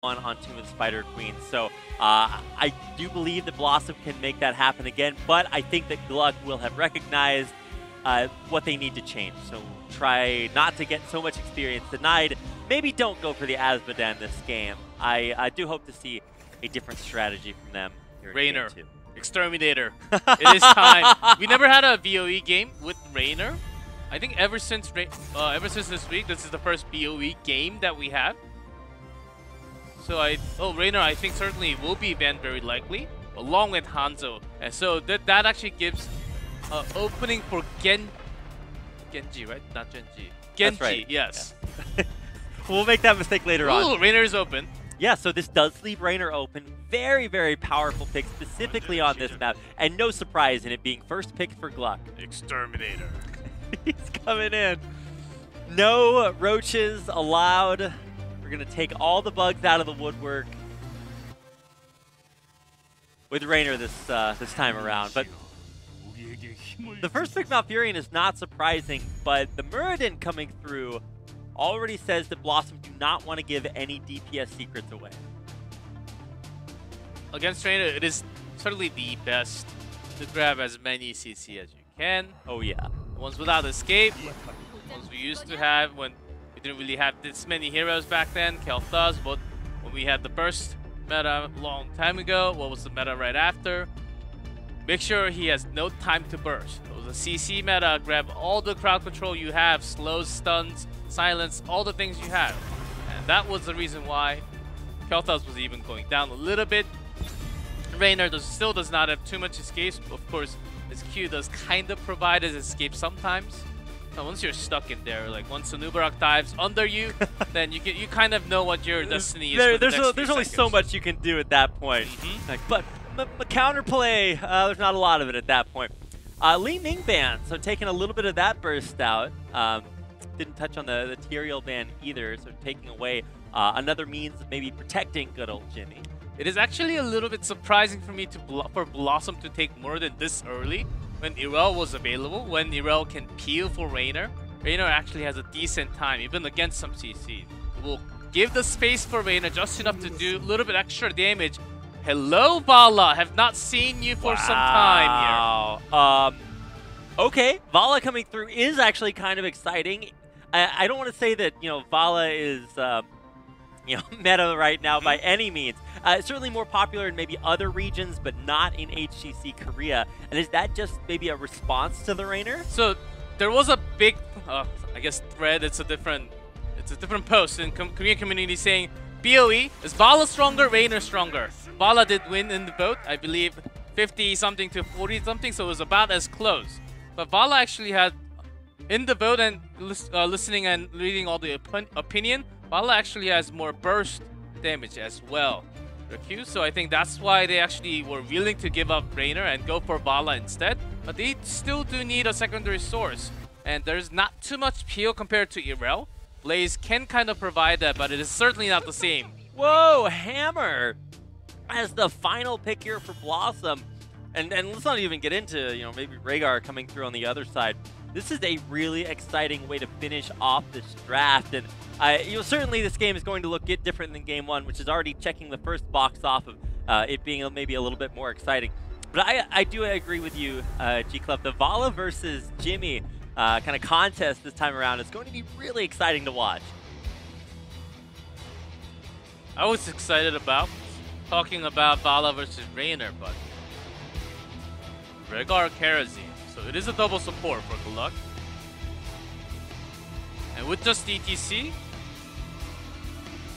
on Tomb of the Spider Queen. So I do believe that BlossoM can make that happen again, but I think that GLuck will have recognized what they need to change. So try not to get so much experience denied. Maybe don't go for the Azmodan this game. I do hope to see a different strategy from them here in Rainer, Game 2. Exterminator. It is time. We never had a BOE game with Rainer. I think ever since this week, this is the first BOE game that we have. So Rainer, I think certainly will be banned very likely, along with Hanzo. And so that actually gives opening for Genji, right? Not Genji. Genji, That's right. yes. Yeah. We'll make that mistake later on. Rainer is open. Yeah, so this does leave Rainer open. Very, very powerful pick specifically on this map. And no surprise in it being first pick for GLuck. Exterminator. He's coming in. No roaches allowed. We're going to take all the bugs out of the woodwork with Rainer this time around. But the first pick Malfurion is not surprising, but the Muradin coming through already says that BlossoM do not want to give any DPS secrets away. Against Rainer, it is certainly the best to grab as many CC as you can. Oh yeah. The ones without escape, the ones we used to have when we didn't really have this many heroes back then. Kel'Thuz, but when we had the burst meta a long time ago, what was the meta right after? Make sure he has no time to burst. It was a CC meta, grab all the crowd control you have, slows, stuns, silence, all the things you have. And that was the reason why Kel'Thuz was even going down a little bit. Rainer still does not have too much escape. Of course, his Q does kind of provide his escape sometimes. And once you're stuck in there, like once Nubarak dives under you, then you kind of know what your destiny is. There's only so much you can do at that point. But counterplay, there's not a lot of it at that point. Li Ming ban, so taking a little bit of that burst out. Didn't touch on the Tyrael ban either, so taking away another means of maybe protecting good old Jimmy. It is actually a little bit surprising for me for BlossoM to take more than this early when Irel was available, when Irel can peel for Rainer. Rainer actually has a decent time, even against some CC. It will give the space for Rainer just enough to do a little bit extra damage. Hello, Vala! Have not seen you for some time here. Okay, Vala coming through is actually kind of exciting. I don't want to say that, Vala is, meta right now by any means. Certainly more popular in maybe other regions, but not in HGC Korea. And is that just maybe a response to the Rainer? So there was a big, I guess, thread. It's a different post in Korean community saying, BOE, is Vala stronger, Rainer stronger? Vala did win in the vote, I believe 50-something to 40-something, so it was about as close. But Vala actually had, in the vote and listening and reading all the opinion, Vala actually has more burst damage as well. So I think that's why they actually were willing to give up Rainer and go for Vala instead. But they still do need a secondary source. And there's not too much peel compared to Irel. Blaze can kind of provide that, but it is certainly not the same. Whoa, Hammer as the final pick here for BlossoM. And let's not even get into, maybe Rhaegar coming through on the other side. This is a really exciting way to finish off this draft. And certainly this game is going to get different than Game 1, which is already checking the first box off of it being maybe a little bit more exciting. But I do agree with you, GLuck. The Vala versus Jimmy kind of contest this time around is going to be really exciting to watch. I was excited about talking about Vala versus Rainer, but Rhaegar Kerosene. So it is a double support for GLuck. And with just DTC,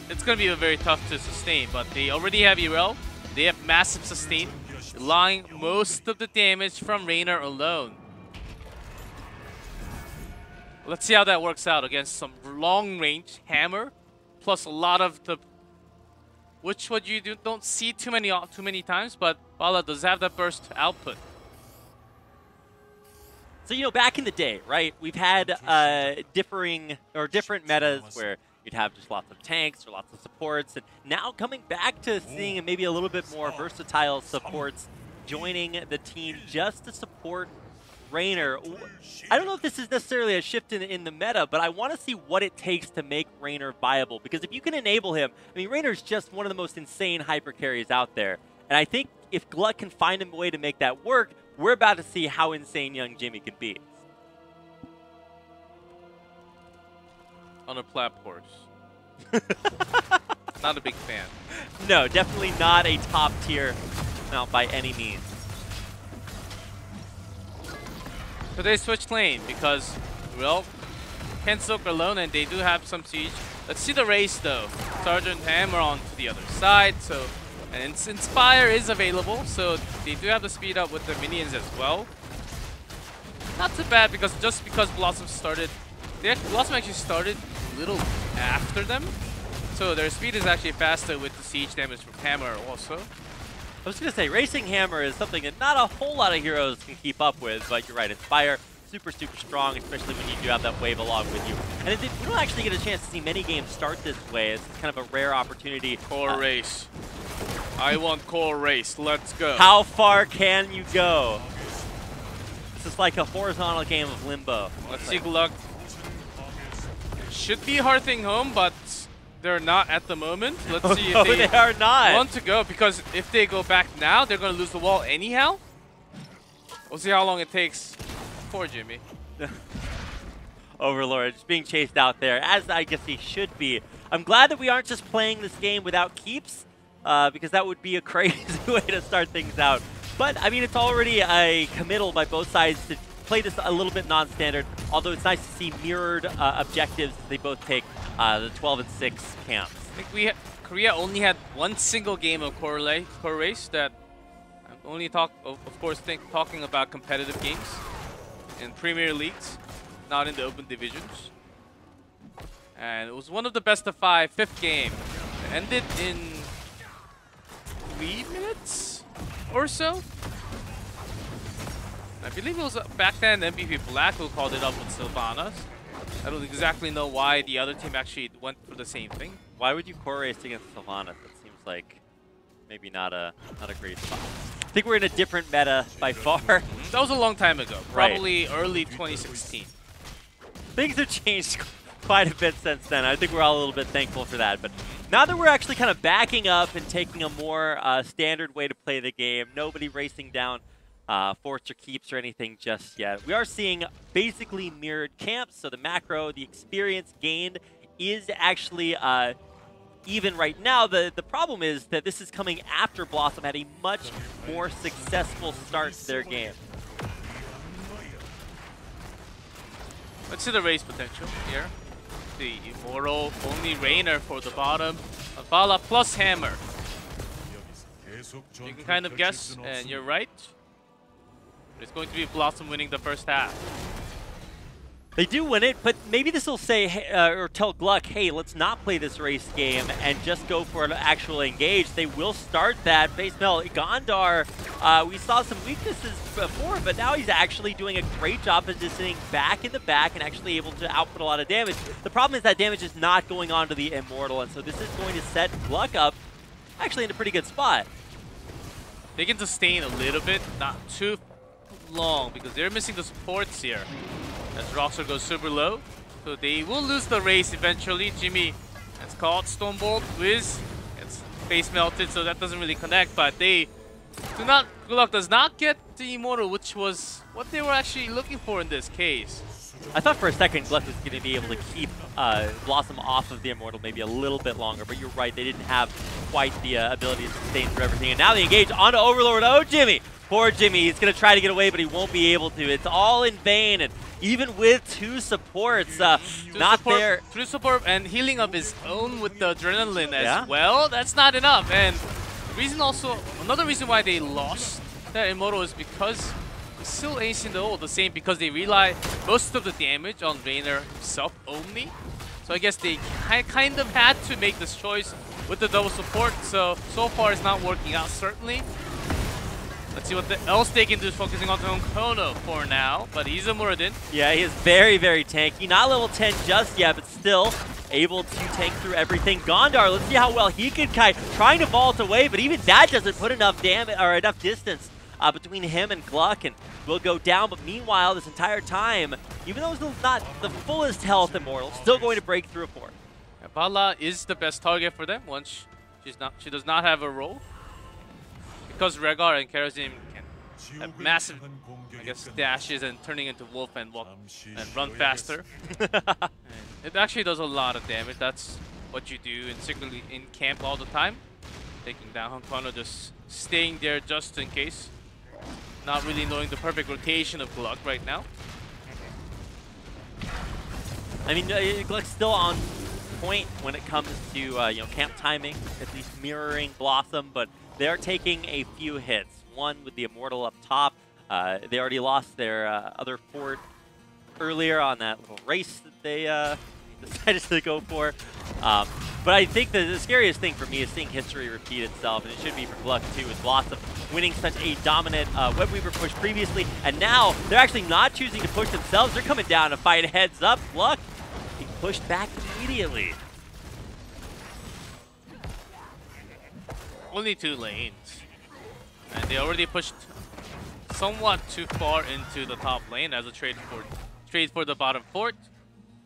it's going to be very tough to sustain, but they already have Irel. They have massive sustain, relying most of the damage from Rainer alone. Let's see how that works out against some long-range hammer, plus a lot of the, which what you don't see too many times, but Vala does have that burst output. So, back in the day, right, we've had different metas where you'd have just lots of tanks or lots of supports. And now coming back to seeing maybe a little bit more versatile supports joining the team just to support Raynor, I don't know if this is necessarily a shift in the meta, but I want to see what it takes to make Raynor viable. Because if you can enable him, I mean, Raynor's just one of the most insane hyper carries out there. And I think if GLuck can find a way to make that work, we're about to see how insane young Jimmy can be. On a plap horse. Not a big fan. No, definitely not a top tier mount by any means. So they switched lane because, well, Kensook are alone and they do have some siege. Let's see the race though. Sergeant Hammer on to the other side. So, and Inspire is available, so they do have the speed up with the minions as well. Not too bad because just because BlossoM started, BlossoM actually started a little after them. So their speed is actually faster with the siege damage from Hammer also. I was going to say, Racing Hammer is something that not a whole lot of heroes can keep up with, but you're right, Inspire, super strong, especially when you do have that wave along with you. And we don't actually get a chance to see many games start this way. It's kind of a rare opportunity. Core race. I want core race. Let's go. How far can you go? This is like a horizontal game of Limbo. Let's see GLuck. Should be Hearthing home, but they're not at the moment. Let's see if they are not. Want to go, because if they go back now, they're going to lose the wall anyhow. We'll see how long it takes. Poor Jimmy. Overlord just being chased out there, as I guess he should be. I'm glad that we aren't just playing this game without keeps, because that would be a crazy way to start things out. But, I mean, it's already a committal by both sides to play this a little bit non-standard, although it's nice to see mirrored objectives as they both take the 12 and 6 camps. I think Korea only had one single game of core race that only talking about competitive games in Premier Leagues, not in the open divisions. And it was one of the best of 5, fifth game. It ended in 3 minutes or so. I believe it was back then MVP Black who called it up with Sylvanas. I don't exactly know why the other team actually went for the same thing. Why would you core race against Sylvanas? That seems like maybe not a great spot. I think we're in a different meta by far. That was a long time ago, probably early 2016. Things have changed quite a bit since then. I think we're all a little bit thankful for that. But now that we're actually kind of backing up and taking a more standard way to play the game, nobody racing down forts or keeps or anything just yet. We are seeing basically mirrored camps, so the macro, the experience gained is actually even right now. The problem is that this is coming after BlossoM had a much more successful start to their game. Let's see the race potential here. The Immortal, only Raynor for the bottom, Vala plus Hammer. You can kind of guess, and you're right. It's going to be BlossoM winning the first half. They do win it, but maybe this will say, or tell GLuck, hey, let's not play this race game and just go for an actual engage. They will start that. Face Mel, Gondar, we saw some weaknesses before, but now he's actually doing a great job positioning back in the back and actually able to output a lot of damage. The problem is that damage is not going on to the Immortal, and so this is going to set GLuck up actually in a pretty good spot. They can sustain a little bit, not too long, because they're missing the supports here. As Roxor goes super low, so they will lose the race eventually. Jimmy has caught Stonebolt. Wiz gets face melted, so that doesn't really connect. But they do not. GLuck does not get the Immortal, which was what they were actually looking for in this case. I thought for a second GLuck was going to be able to keep BlossoM off of the Immortal maybe a little bit longer, but you're right, they didn't have quite the ability to sustain through everything. And now they engage onto Overlord. Oh, Jimmy! Poor Jimmy, he's going to try to get away, but he won't be able to. It's all in vain, and even with 2 supports, there. 2 support and healing of his own with the adrenaline as well, that's not enough. And the reason also, another reason why they lost that Immortal is because he's still acing the ult, the same because they rely most of the damage on Raynor himself only. So I guess they kind of had to make this choice with the double support, so far it's not working out certainly. Let's see what else they can do, focusing on Kono for now, but he's a Muradin. Yeah, he is very, very tanky. Not level 10 just yet, but still able to tank through everything. Gondar, let's see how well he can kite, trying to vault away, but even that doesn't put enough damage or enough distance between him and GLuck, and will go down. But meanwhile, this entire time, even though it's not the fullest health Immortal, still going to break through a fort. Yeah, Vala is the best target for them once she does not have a role. Because Rehgar and Karazim can have massive, I guess, dashes and turning into Wolf and walk and run faster. And it actually does a lot of damage. That's what you do, and particularly in camp all the time. Taking down Honkono, just staying there just in case. Not really knowing the perfect rotation of GLuck right now. I mean, GLuck's still on point when it comes to you know, camp timing, at least mirroring BlossoM, but they are taking a few hits. One with the Immortal up top. They already lost their other fort earlier on that little race that they decided to go for. But I think the scariest thing for me is seeing history repeat itself, and it should be for GLuck too, with BlossoM winning such a dominant Webweaver push previously, and now they're actually not choosing to push themselves. They're coming down to fight heads up. GLuck, he pushed back immediately. Only 2 lanes. And they already pushed somewhat too far into the top lane as a trade for the bottom fort.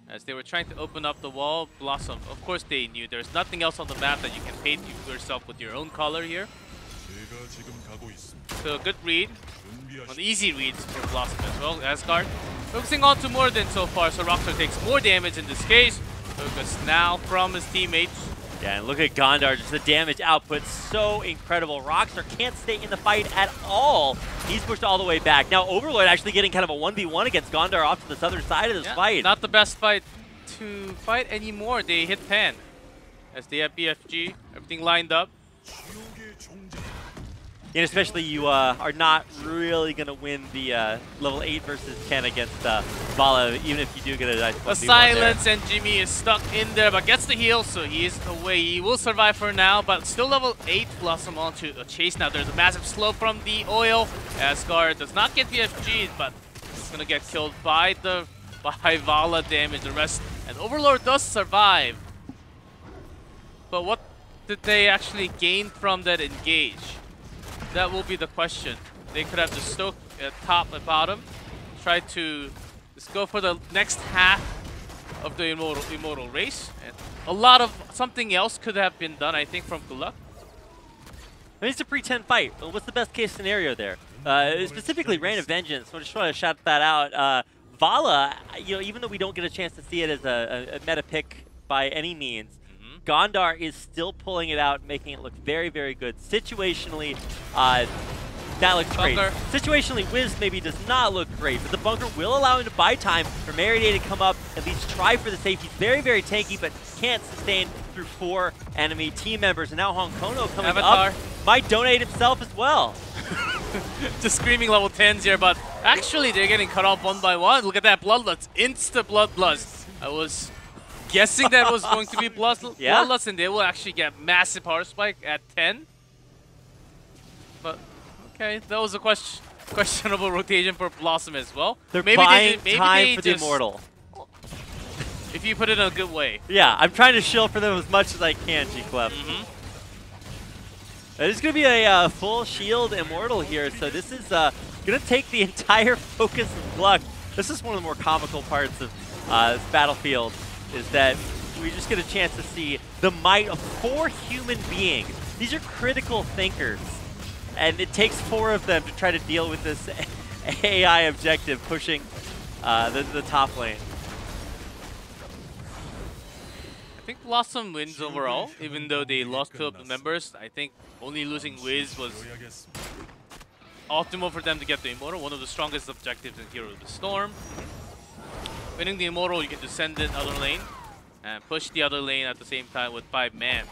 As they were trying to open up the wall, BlossoM, of course they knew there's nothing else on the map that you can paint yourself with your own color here. So a good read, an easy read for BlossoM as well. Asgard focusing on to more than so far, so Rockstar takes more damage in this case. Focus now from his teammates. Yeah, and look at Gondar, just the damage output, so incredible. Rockstar can't stay in the fight at all. He's pushed all the way back. Now Overlord actually getting kind of a 1v1 against Gondar off to this other side of this fight. Not the best fight to fight anymore. They hit Pan as they have BFG, everything lined up. And especially you are not really going to win the level 8 versus 10 against Vala, even if you do get a nice 1v1 The silence there. And Jimmy is stuck in there, but gets the heal, so he is away. He will survive for now, but still level 8. BlossoM onto a chase now. There's a massive slow from the oil. Asgard does not get BFG'd, but he's going to get killed by Vala damage, the rest. And Overlord does survive. But what did they actually gain from that engage? That will be the question. They could have just stoked at top and bottom, try to just go for the next half of the immortal race, and a lot of something else could have been done, I think, from GLuck. I mean, it's a pretend fight. What's the best case scenario there? Specifically, Rain of Vengeance. So I just want to shout that out. Vala, you know, even though we don't get a chance to see it as a meta pick by any means, Gondar is still pulling it out, making it look very, very good. Situationally, that looks great. Situationally, Wiz maybe does not look great, but the bunker will allow him to buy time for Mariday to come up, at least try for the save. He's very, very tanky, but can't sustain through 4 enemy team members. And now Honkono coming up might donate himself as well. Just screaming level 10s here, but actually they're getting cut off one by one. Look at that Bloodlust, insta Bloodlust. I was guessing that was going to be Bloodlust, and they will actually get massive power spike at 10. But okay, that was a questionable rotation for BlossoM as well. They're buying time for the Immortal. If you put it in a good way. Yeah, I'm trying to shield for them as much as I can, GLuck. It's going to be a full shield Immortal here, so this is going to take the entire focus of GLuck. This is one of the more comical parts of this battlefield, is that we just get a chance to see the might of 4 human beings. These are critical thinkers, and it takes 4 of them to try to deal with this AI objective pushing the top lane. I think BlossoM wins overall, even though they lost 2 of the members. I think only losing Wiz was optimal for them to get the Immortal, one of the strongest objectives in Hero of the Storm. Winning the Immortal, you can descend in other lane and push the other lane at the same time with 5 man.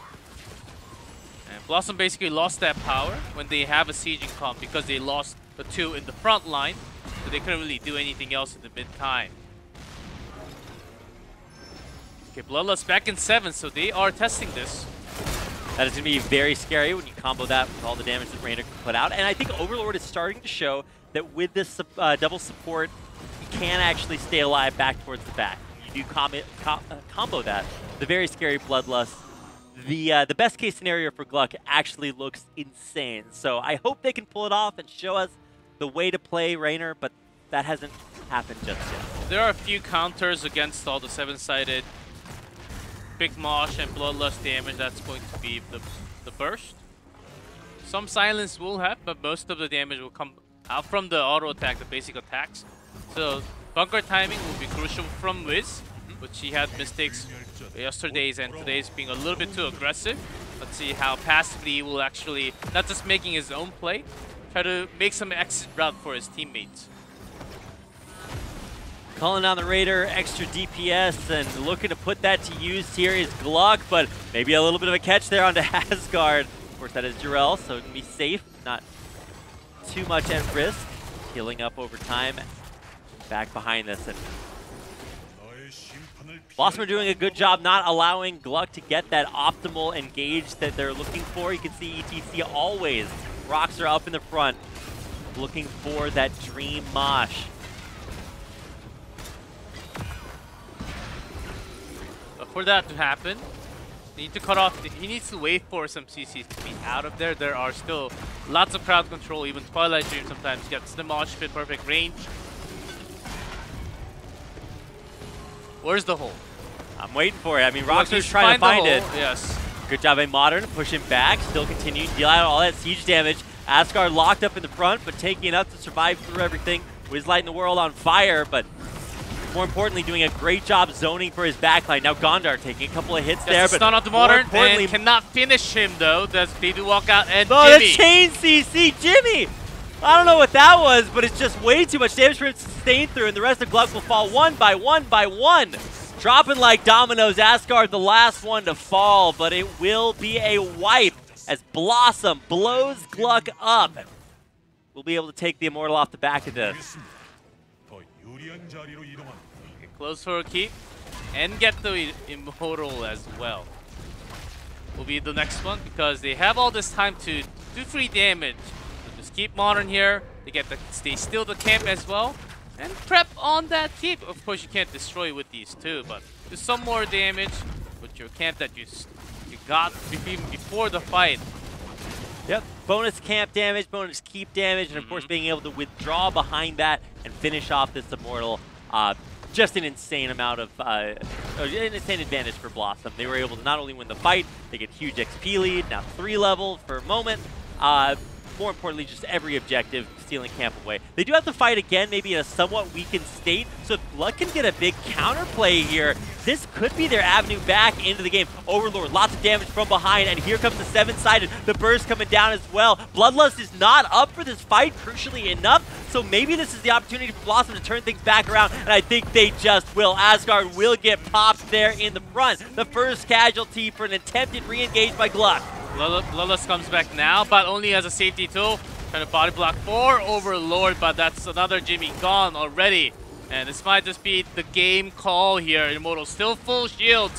And BlossoM basically lost that power when they have a sieging comp because they lost the 2 in the front line, so they couldn't really do anything else in the mid-time. Okay, Bloodlust back in 7, so they are testing this. That is going to be very scary when you combo that with all the damage that Rainer can put out. And I think Overlord is starting to show that with this double support, he can actually stay alive back towards the back. You do combo that. The very scary Bloodlust, the best case scenario for GLuck actually looks insane. So I hope they can pull it off and show us the way to play Raynor, but that hasn't happened just yet. There are a few counters against all the 7-sided Big Mosh and Bloodlust damage. That's going to be the burst. Some silence will have, but most of the damage will come out from the auto attack, the basic attacks. So bunker timing will be crucial from Wiz, which he had mistakes yesterday's and today's being a little bit too aggressive. Let's see how passively he will actually, not just making his own play, try to make some exit route for his teammates. Calling down the Raider, extra DPS, and looking to put that to use here is GLuck, but maybe a little bit of a catch there onto Asgard. Of course, that is Jarrell, so it can be safe, not too much at risk. Healing up over time, back behind this. And BlossoM are doing a good job not allowing GLuck to get that optimal engage that they're looking for. You can see ETC always. Rocks are up in the front, looking for that dream mosh. But for that to happen, they need to cut off. He needs to wait for some CCs to be out of there. There are still lots of crowd control. Even Twilight Dream sometimes gets the mosh pit perfect range. Where's the hole? I'm waiting for it. I mean, Roxor's trying to find it. Yes. Good job, A Modern. Push him back. Still continuing to deal out all that siege damage. Asgard locked up in the front, but taking enough to survive through everything. Wiz lighting the world on fire, but more importantly, doing a great job zoning for his backline. Now Gondar taking a couple of hits there, but stun on the Modern and cannot finish him though. They do walk out and Jimmy. The chain CC, Jimmy! I don't know what that was, but it's just way too much damage for him to sustain through, and the rest of GLuck will fall one by one. Dropping like dominoes, Asgard the last one to fall, but it will be a wipe as BlossoM blows GLuck up. We'll be able to take the Immortal off the back of this. Get close for a keep and get the Immortal as well. Will be the next one because they have all this time to do free damage. So just keep Modern here. They steal the camp as well. And prep on that keep. Of course, you can't destroy with these two, but do some more damage with your camp that you got before the fight. Yep, bonus camp damage, bonus keep damage, and of course being able to withdraw behind that and finish off this Immortal. Just an insane amount of, an insane advantage for BlossoM. They were able to not only win the fight, they get huge XP lead, now 3 level for a moment. More importantly, just every objective, stealing camp away. They do have to fight again, maybe in a somewhat weakened state, so if GLuck can get a big counterplay here, this could be their avenue back into the game. Overlord, lots of damage from behind, and here comes the 7-sided, the burst coming down as well. Bloodlust is not up for this fight, crucially enough, so maybe this is the opportunity for BlossoM to turn things back around, and I think they just will. Asgard will get popped there in the front. The first casualty for an attempted re-engage by GLuck. Bloodlust comes back now, but only as a safety tool. Trying to body block for Overlord, but that's another Jimmy gone already. And this might just be the game call here. Immortal still full shield.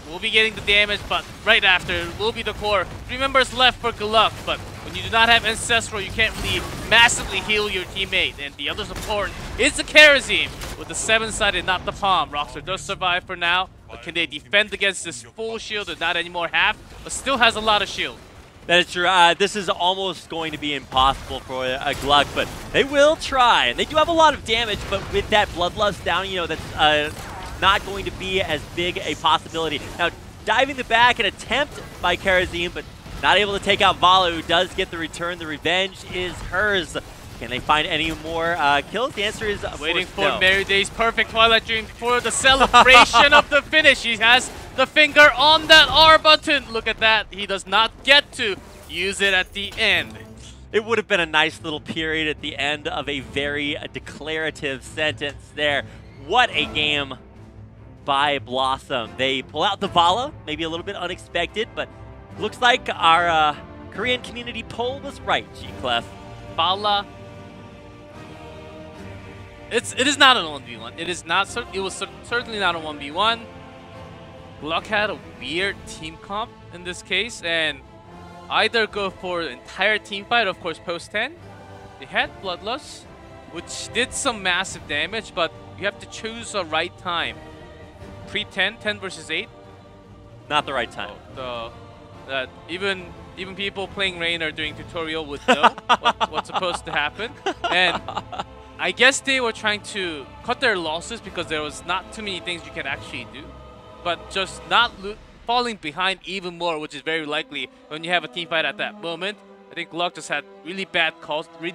We'll be getting the damage, but right after will be the core. 3 members left for GLuck, but when you do not have Ancestral, you can't really massively heal your teammate. And the other support is the Kerosene with the 7-sided, not the Palm. Roxor does survive for now, but can they defend against this full shield and not anymore half, but still has a lot of shield. That is true. This is almost going to be impossible for a GLuck, but they will try. And they do have a lot of damage, but with that Bloodlust down, you know, that's not going to be as big a possibility. Now, diving the back, an attempt by Kerosene, but not able to take out Vala, who does get the return. The revenge is hers. Can they find any more kills? The answer is waiting for no. Mary Day's perfect Twilight Dream for the celebration of the finish. He has the finger on that R button. Look at that. He does not get to use it at the end. It would have been a nice little period at the end of a very declarative sentence there. What a game by BlossoM. They pull out the Vala, maybe a little bit unexpected, but looks like our Korean community poll was right, GLuck. Vala. It is not an 1v1. It is not. It was certainly not a 1v1. GLuck had a weird team comp in this case, and either go for the entire team fight, of course, post 10. They had Bloodlust, which did some massive damage, but you have to choose the right time. Pre 10, 10 versus 8. Not the right time. That even people playing Rain are doing tutorial would know what's supposed to happen. And I guess they were trying to cut their losses because there was not too many things you can actually do. But just not falling behind even more, which is very likely when you have a team fight at that moment. I think GLuck just had really bad calls, really